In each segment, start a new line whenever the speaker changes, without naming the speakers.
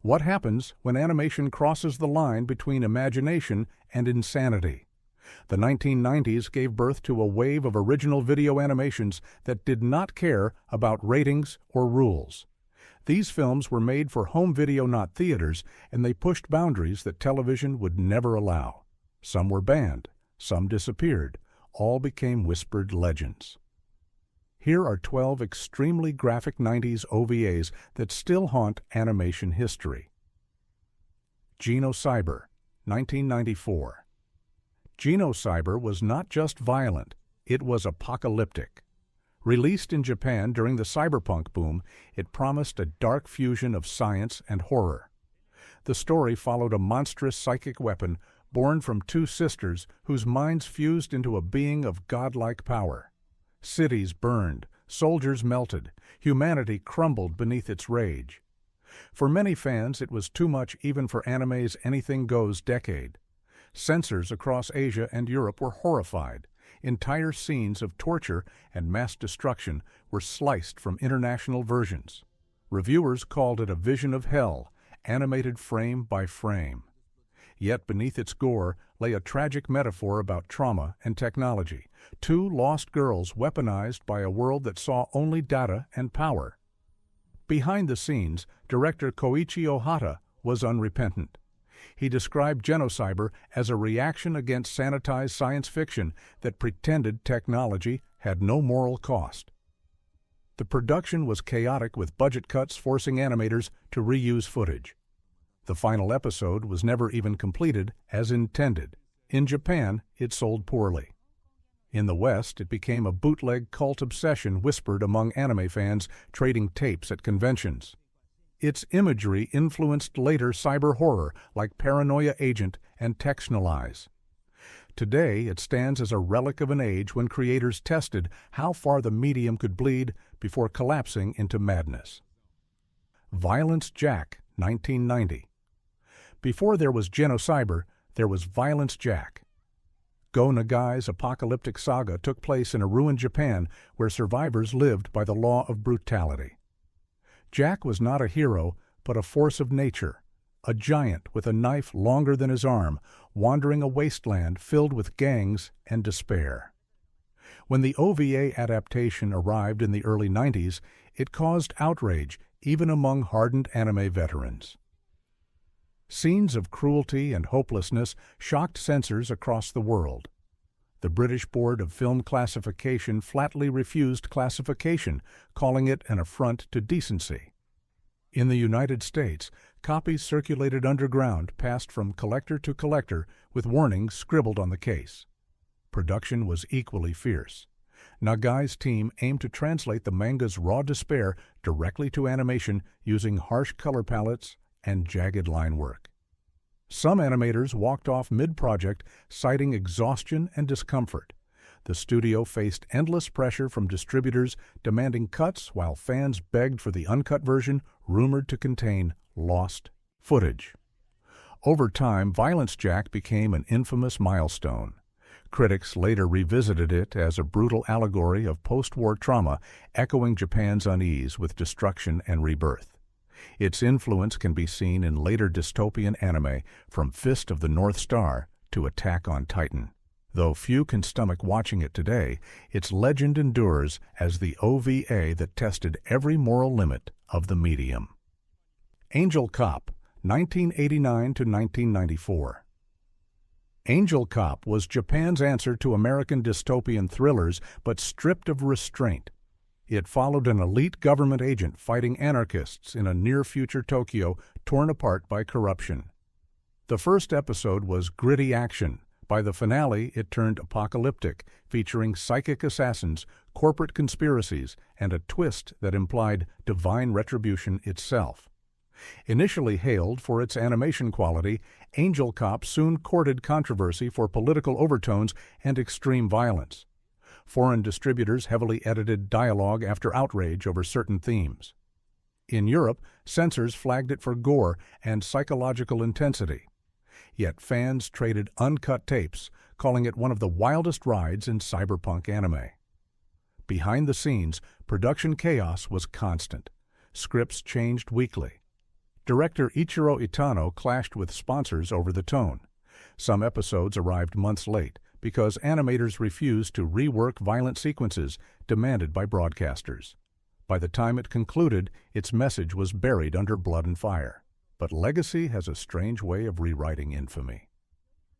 What happens when animation crosses the line between imagination and insanity? The 1990s gave birth to a wave of original video animations that did not care about ratings or rules. These films were made for home video, not theaters, and they pushed boundaries that television would never allow. Some were banned, some disappeared, all became whispered legends. Here are 12 extremely graphic 90s OVAs that still haunt animation history. Genocyber, 1994. Genocyber was not just violent, it was apocalyptic. Released in Japan during the cyberpunk boom, it promised a dark fusion of science and horror. The story followed a monstrous psychic weapon born from two sisters whose minds fused into a being of godlike power. Cities burned, soldiers melted, humanity crumbled beneath its rage. For many fans, it was too much even for anime's anything goes decade. Censors across Asia and Europe were horrified. Entire scenes of torture and mass destruction were sliced from international versions. Reviewers called it a vision of hell, animated frame by frame. Yet beneath its gore lay a tragic metaphor about trauma and technology. Two lost girls weaponized by a world that saw only data and power. Behind the scenes, director Koichi Ohata was unrepentant. He described Genocyber as a reaction against sanitized science fiction that pretended technology had no moral cost. The production was chaotic, with budget cuts forcing animators to reuse footage. The final episode was never even completed as intended. In Japan, it sold poorly. In the West, it became a bootleg cult obsession whispered among anime fans trading tapes at conventions. Its imagery influenced later cyber horror like Paranoia Agent and Textualize. Today, it stands as a relic of an age when creators tested how far the medium could bleed before collapsing into madness. Violence Jack, 1990. Before there was Genocyber, there was Violence Jack. Go Nagai's apocalyptic saga took place in a ruined Japan where survivors lived by the law of brutality. Jack was not a hero, but a force of nature, a giant with a knife longer than his arm, wandering a wasteland filled with gangs and despair. When the OVA adaptation arrived in the early 90s, it caused outrage even among hardened anime veterans. Scenes of cruelty and hopelessness shocked censors across the world. The British Board of Film Classification flatly refused classification, calling it an affront to decency. In the United States, copies circulated underground passed from collector to collector with warnings scribbled on the case. Production was equally fierce. Nagai's team aimed to translate the manga's raw despair directly to animation using harsh color palettes and jagged line work. Some animators walked off mid-project, citing exhaustion and discomfort. The studio faced endless pressure from distributors demanding cuts, while fans begged for the uncut version rumored to contain lost footage. Over time, Violence Jack became an infamous milestone. Critics later revisited it as a brutal allegory of post-war trauma, echoing Japan's unease with destruction and rebirth. Its influence can be seen in later dystopian anime, from Fist of the North Star to Attack on Titan. Though few can stomach watching it today, its legend endures as the OVA that tested every moral limit of the medium. Angel Cop, 1989 to 1994. Angel Cop was Japan's answer to American dystopian thrillers, but stripped of restraint. It followed an elite government agent fighting anarchists in a near-future Tokyo torn apart by corruption. The first episode was gritty action. By the finale, it turned apocalyptic, featuring psychic assassins, corporate conspiracies, and a twist that implied divine retribution itself. Initially hailed for its animation quality, Angel Cop soon courted controversy for political overtones and extreme violence. Foreign distributors heavily edited dialogue after outrage over certain themes. In Europe, censors flagged it for gore and psychological intensity. Yet fans traded uncut tapes, calling it one of the wildest rides in cyberpunk anime. Behind the scenes, production chaos was constant. Scripts changed weekly. Director Ichiro Itano clashed with sponsors over the tone. Some episodes arrived months late because animators refused to rework violent sequences demanded by broadcasters. By the time it concluded, its message was buried under blood and fire. But legacy has a strange way of rewriting infamy.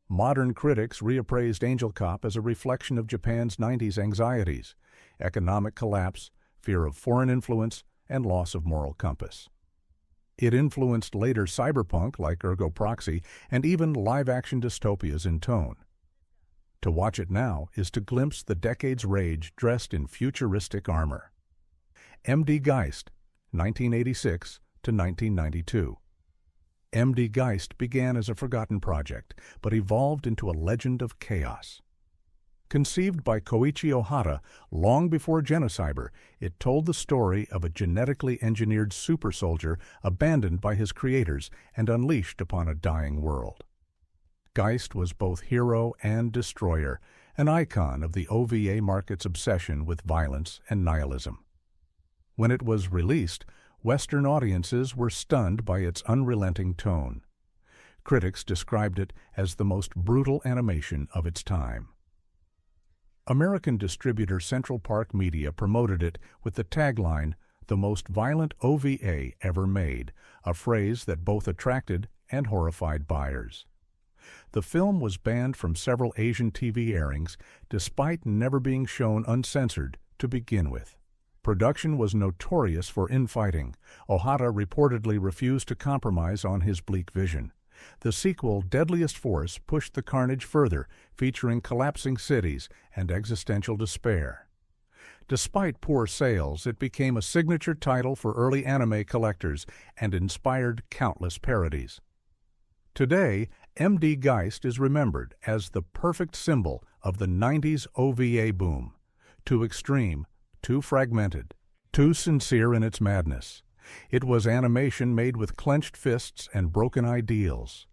Modern critics reappraised Angel Cop as a reflection of Japan's 90s anxieties, economic collapse, fear of foreign influence, and loss of moral compass. It influenced later cyberpunk like Ergo Proxy and even live-action dystopias in tone. To watch it now is to glimpse the decade's rage dressed in futuristic armor. M.D. Geist, 1986 to 1992. M.D. Geist began as a forgotten project, but evolved into a legend of chaos. Conceived by Koichi Ohata long before Genocyber, it told the story of a genetically engineered super soldier abandoned by his creators and unleashed upon a dying world. Geist was both hero and destroyer, an icon of the OVA market's obsession with violence and nihilism. When it was released, Western audiences were stunned by its unrelenting tone. Critics described it as the most brutal animation of its time. American distributor Central Park Media promoted it with the tagline, "The most violent OVA ever made," a phrase that both attracted and horrified buyers. The film was banned from several Asian TV airings, despite never being shown uncensored to begin with. Production was notorious for infighting. Ohata reportedly refused to compromise on his bleak vision. The sequel, Deadliest Force, pushed the carnage further, featuring collapsing cities and existential despair. Despite poor sales, it became a signature title for early anime collectors and inspired countless parodies. Today, M.D. Geist is remembered as the perfect symbol of the 90s OVA boom. Too extreme, too fragmented, too sincere in its madness. It was animation made with clenched fists and broken ideals.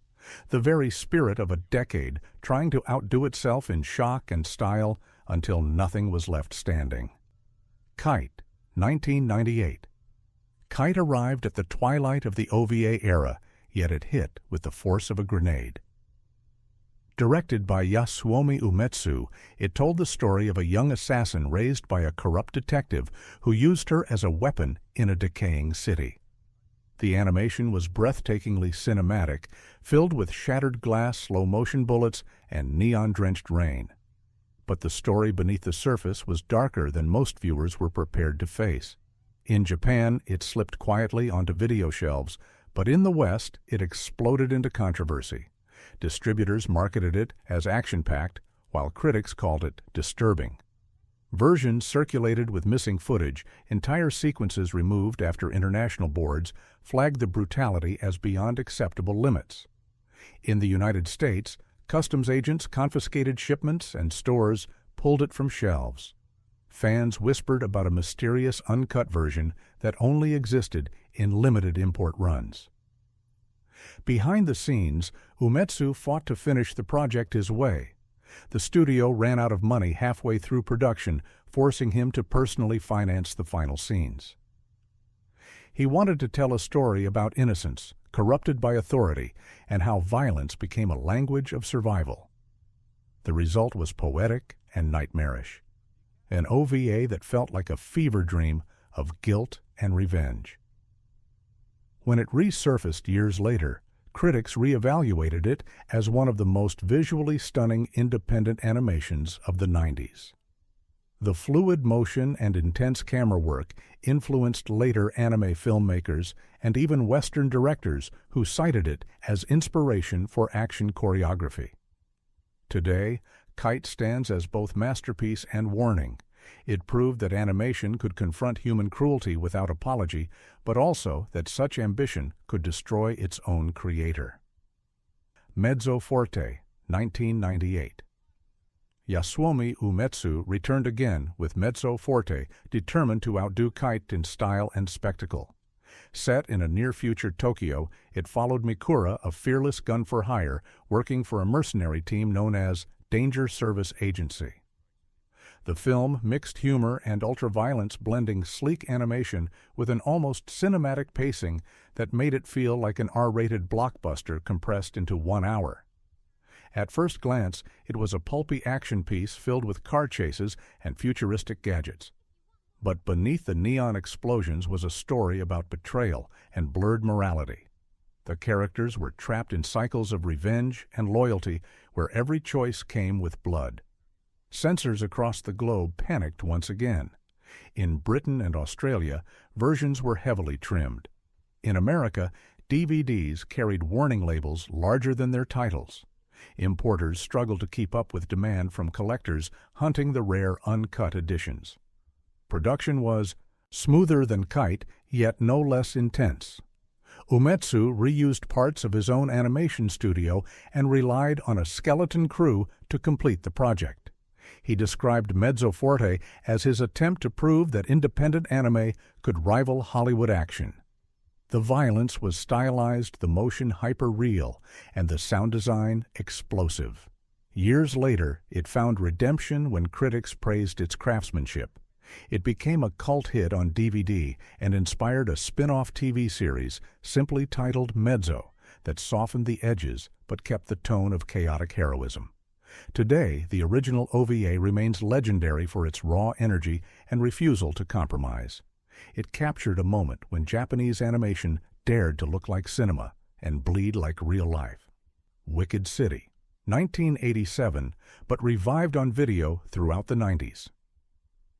The very spirit of a decade trying to outdo itself in shock and style until nothing was left standing. Kite, 1998. Kite arrived at the twilight of the OVA era, yet it hit with the force of a grenade. Directed by Yasuomi Umetsu, it told the story of a young assassin raised by a corrupt detective who used her as a weapon in a decaying city. The animation was breathtakingly cinematic, filled with shattered glass, slow-motion bullets, and neon-drenched rain. But the story beneath the surface was darker than most viewers were prepared to face. In Japan, it slipped quietly onto video shelves, but in the West, it exploded into controversy. Distributors marketed it as action-packed, while critics called it disturbing. Versions circulated with missing footage, entire sequences removed after international boards, flagged the brutality as beyond acceptable limits. In the United States, customs agents confiscated shipments and stores pulled it from shelves. Fans whispered about a mysterious uncut version that only existed in limited import runs. Behind the scenes, Umetsu fought to finish the project his way. The studio ran out of money halfway through production, forcing him to personally finance the final scenes. He wanted to tell a story about innocence, corrupted by authority, and how violence became a language of survival. The result was poetic and nightmarish. An OVA that felt like a fever dream of guilt and revenge. When it resurfaced years later, critics reevaluated it as one of the most visually stunning independent animations of the 90s. The fluid motion and intense camera work influenced later anime filmmakers and even Western directors who cited it as inspiration for action choreography. Today, Kite stands as both masterpiece and warning. It proved that animation could confront human cruelty without apology, but also that such ambition could destroy its own creator. Mezzo Forte, 1998. Yasuomi Umetsu returned again with Mezzo Forte, determined to outdo Kite in style and spectacle. Set in a near-future Tokyo, it followed Mikura, a fearless gun-for-hire, working for a mercenary team known as Danger Service Agency. The film mixed humor and ultraviolence, blending sleek animation with an almost cinematic pacing that made it feel like an R-rated blockbuster compressed into 1 hour. At first glance, it was a pulpy action piece filled with car chases and futuristic gadgets. But beneath the neon explosions was a story about betrayal and blurred morality. The characters were trapped in cycles of revenge and loyalty where every choice came with blood. Censors across the globe panicked once again. In Britain and Australia, versions were heavily trimmed. In America, DVDs carried warning labels larger than their titles. Importers struggled to keep up with demand from collectors hunting the rare uncut editions. Production was smoother than Kite, yet no less intense. Umetsu reused parts of his own animation studio and relied on a skeleton crew to complete the project. He described Mezzo Forte as his attempt to prove that independent anime could rival Hollywood action. The violence was stylized, the motion hyper-real, and the sound design explosive. Years later, it found redemption when critics praised its craftsmanship. It became a cult hit on DVD and inspired a spin-off TV series simply titled Mezzo that softened the edges but kept the tone of chaotic heroism. Today, the original OVA remains legendary for its raw energy and refusal to compromise. It captured a moment when Japanese animation dared to look like cinema and bleed like real life. Wicked City, 1987, but revived on video throughout the 90s.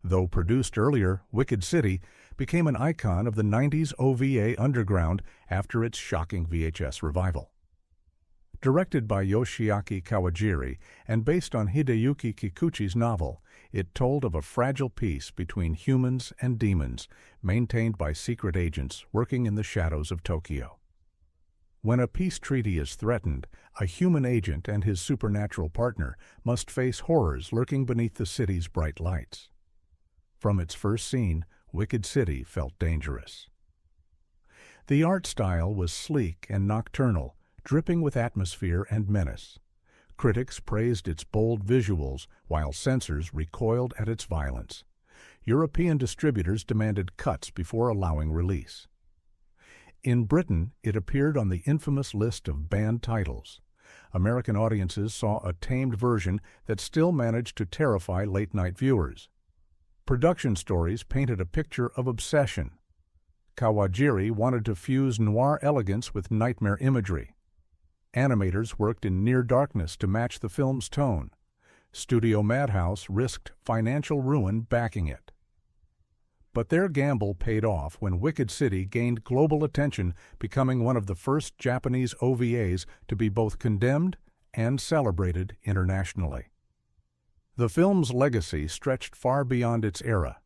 Though produced earlier, Wicked City became an icon of the 90s OVA underground after its shocking VHS revival. Directed by Yoshiaki Kawajiri and based on Hideyuki Kikuchi's novel, it told of a fragile peace between humans and demons, maintained by secret agents working in the shadows of Tokyo. When a peace treaty is threatened, a human agent and his supernatural partner must face horrors lurking beneath the city's bright lights. From its first scene, Wicked City felt dangerous. The art style was sleek and nocturnal, dripping with atmosphere and menace. Critics praised its bold visuals, while censors recoiled at its violence. European distributors demanded cuts before allowing release. In Britain, it appeared on the infamous list of banned titles. American audiences saw a tamed version that still managed to terrify late-night viewers. Production stories painted a picture of obsession. Kawajiri wanted to fuse noir elegance with nightmare imagery. Animators worked in near darkness to match the film's tone. Studio Madhouse risked financial ruin backing it. But their gamble paid off when Wicked City gained global attention, becoming one of the first Japanese OVAs to be both condemned and celebrated internationally. The film's legacy stretched far beyond its era.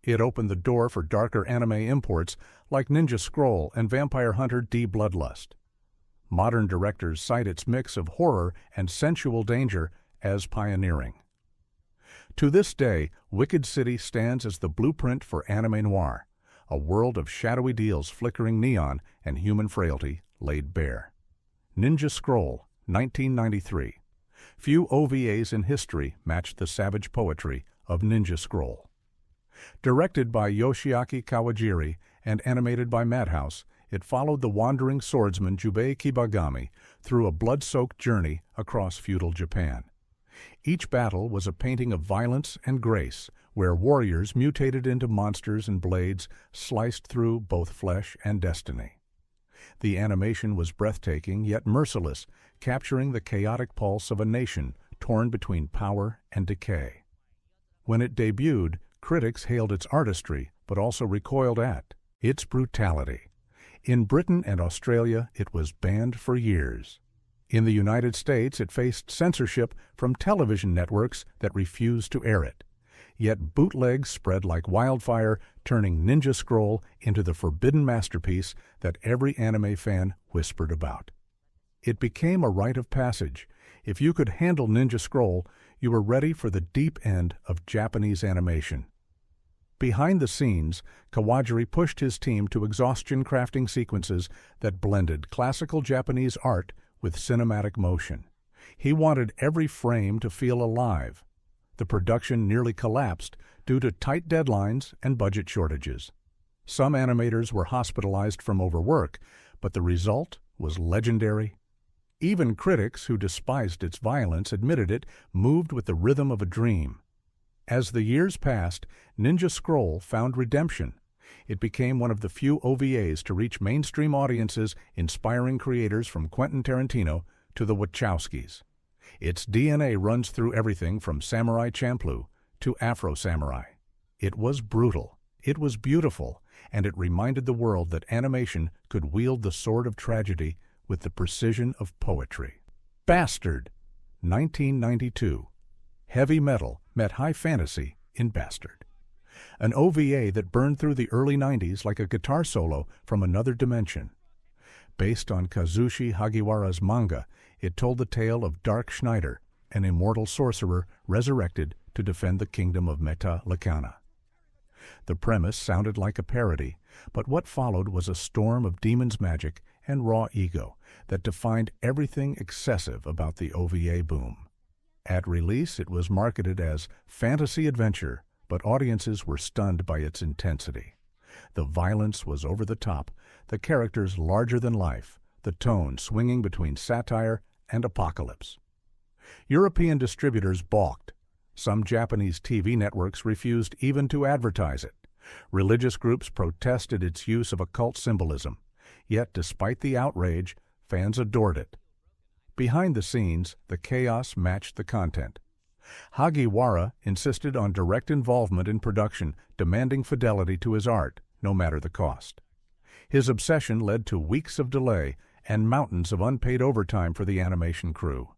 It opened the door for darker anime imports like Ninja Scroll and Vampire Hunter D Bloodlust. Modern directors cite its mix of horror and sensual danger as pioneering. To this day, Wicked City stands as the blueprint for anime noir, a world of shadowy deals, flickering neon, and human frailty laid bare. Ninja Scroll, 1993. Few OVAs in history matched the savage poetry of Ninja Scroll. Directed by Yoshiaki Kawajiri and animated by Madhouse, it followed the wandering swordsman Jubei Kibagami through a blood-soaked journey across feudal Japan. Each battle was a painting of violence and grace, where warriors mutated into monsters and blades sliced through both flesh and destiny. The animation was breathtaking yet merciless, capturing the chaotic pulse of a nation torn between power and decay. When it debuted, critics hailed its artistry, but also recoiled at its brutality. In Britain and Australia, it was banned for years. In the United States, it faced censorship from television networks that refused to air it. Yet bootlegs spread like wildfire, turning Ninja Scroll into the forbidden masterpiece that every anime fan whispered about. It became a rite of passage. If you could handle Ninja Scroll, you were ready for the deep end of Japanese animation. Behind the scenes, Kawajiri pushed his team to exhaustion, crafting sequences that blended classical Japanese art with cinematic motion. He wanted every frame to feel alive. The production nearly collapsed due to tight deadlines and budget shortages. Some animators were hospitalized from overwork, but the result was legendary. Even critics who despised its violence admitted it moved with the rhythm of a dream. As the years passed, Ninja Scroll found redemption. It became one of the few OVAs to reach mainstream audiences, inspiring creators from Quentin Tarantino to the Wachowskis. Its DNA runs through everything from Samurai Champloo to Afro Samurai. It was brutal, it was beautiful, and it reminded the world that animation could wield the sword of tragedy with the precision of poetry. Bastard, 1992. Heavy metal met high fantasy in Bastard. An OVA that burned through the early 90s like a guitar solo from another dimension. Based on Kazushi Hagiwara's manga, it told the tale of Dark Schneider, an immortal sorcerer resurrected to defend the kingdom of Meta Lacana. The premise sounded like a parody, but what followed was a storm of demon's magic and raw ego that defined everything excessive about the OVA boom. At release, it was marketed as fantasy adventure, but audiences were stunned by its intensity. The violence was over the top, the characters larger than life, the tone swinging between satire and apocalypse. European distributors balked. Some Japanese TV networks refused even to advertise it. Religious groups protested its use of occult symbolism. Yet, despite the outrage, fans adored it. Behind the scenes, the chaos matched the content. Hagiwara insisted on direct involvement in production, demanding fidelity to his art, no matter the cost. His obsession led to weeks of delay and mountains of unpaid overtime for the animation crew.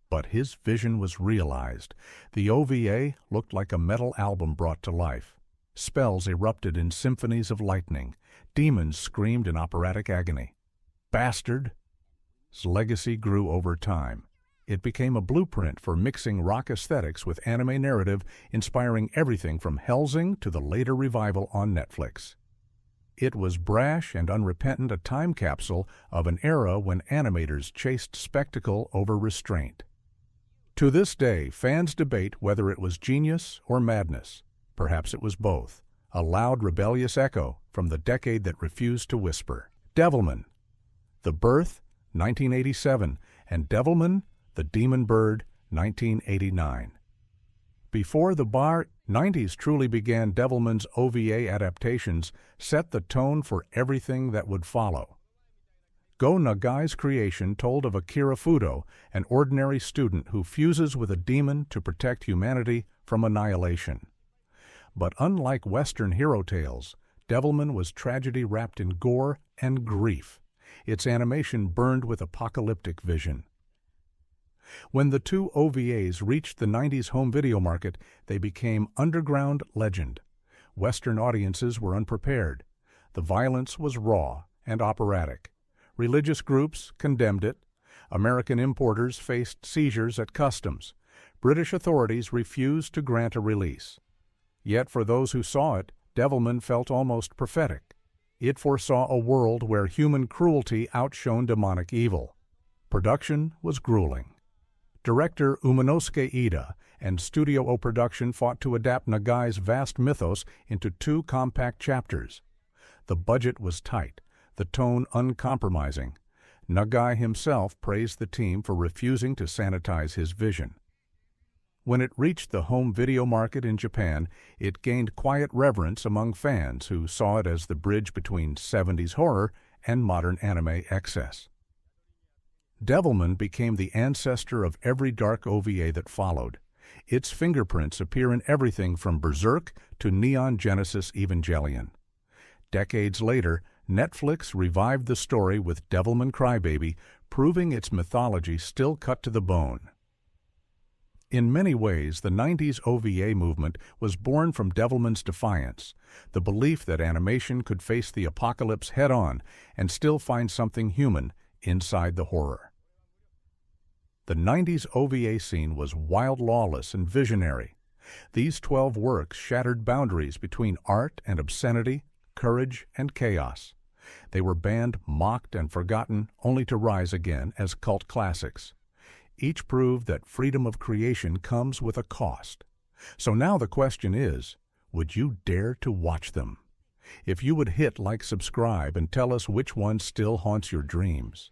But his vision was realized. The OVA looked like a metal album brought to life. Spells erupted in symphonies of lightning. Demons screamed in operatic agony. Bastard's legacy grew over time. It became a blueprint for mixing rock aesthetics with anime narrative, inspiring everything from Hellsing to the later revival on Netflix. It was brash and unrepentant, a time capsule of an era when animators chased spectacle over restraint. To this day, fans debate whether it was genius or madness. Perhaps it was both, a loud, rebellious echo from the decade that refused to whisper. Devilman, The Birth, 1987, and Devilman, The Demon Bird, 1989. Before the 90s truly began, Devilman's OVA adaptations set the tone for everything that would follow. Go Nagai's creation told of Akira Fudo, an ordinary student who fuses with a demon to protect humanity from annihilation. But unlike Western hero tales, Devilman was tragedy wrapped in gore and grief. Its animation burned with apocalyptic vision. When the two OVAs reached the 90s home video market, they became underground legend. Western audiences were unprepared. The violence was raw and operatic. Religious groups condemned it. American importers faced seizures at customs. British authorities refused to grant a release. Yet for those who saw it, Devilman felt almost prophetic. It foresaw a world where human cruelty outshone demonic evil. Production was grueling. Director Umanosuke Ida and Studio O Production fought to adapt Nagai's vast mythos into 2 compact chapters. The budget was tight, the tone uncompromising. Nagai himself praised the team for refusing to sanitize his vision. When it reached the home video market in Japan, it gained quiet reverence among fans who saw it as the bridge between 70s horror and modern anime excess. Devilman became the ancestor of every dark OVA that followed. Its fingerprints appear in everything from Berserk to Neon Genesis Evangelion. Decades later, Netflix revived the story with Devilman Crybaby, proving its mythology still cut to the bone. In many ways, the 90s OVA movement was born from Devilman's defiance, the belief that animation could face the apocalypse head-on and still find something human inside the horror. The 90s OVA scene was wild, lawless, and visionary. These 12 works shattered boundaries between art and obscenity, courage and chaos. They were banned, mocked, and forgotten, only to rise again as cult classics. Each proved that freedom of creation comes with a cost. So now the question is, would you dare to watch them? If you would hit like, subscribe, and tell us which one still haunts your dreams.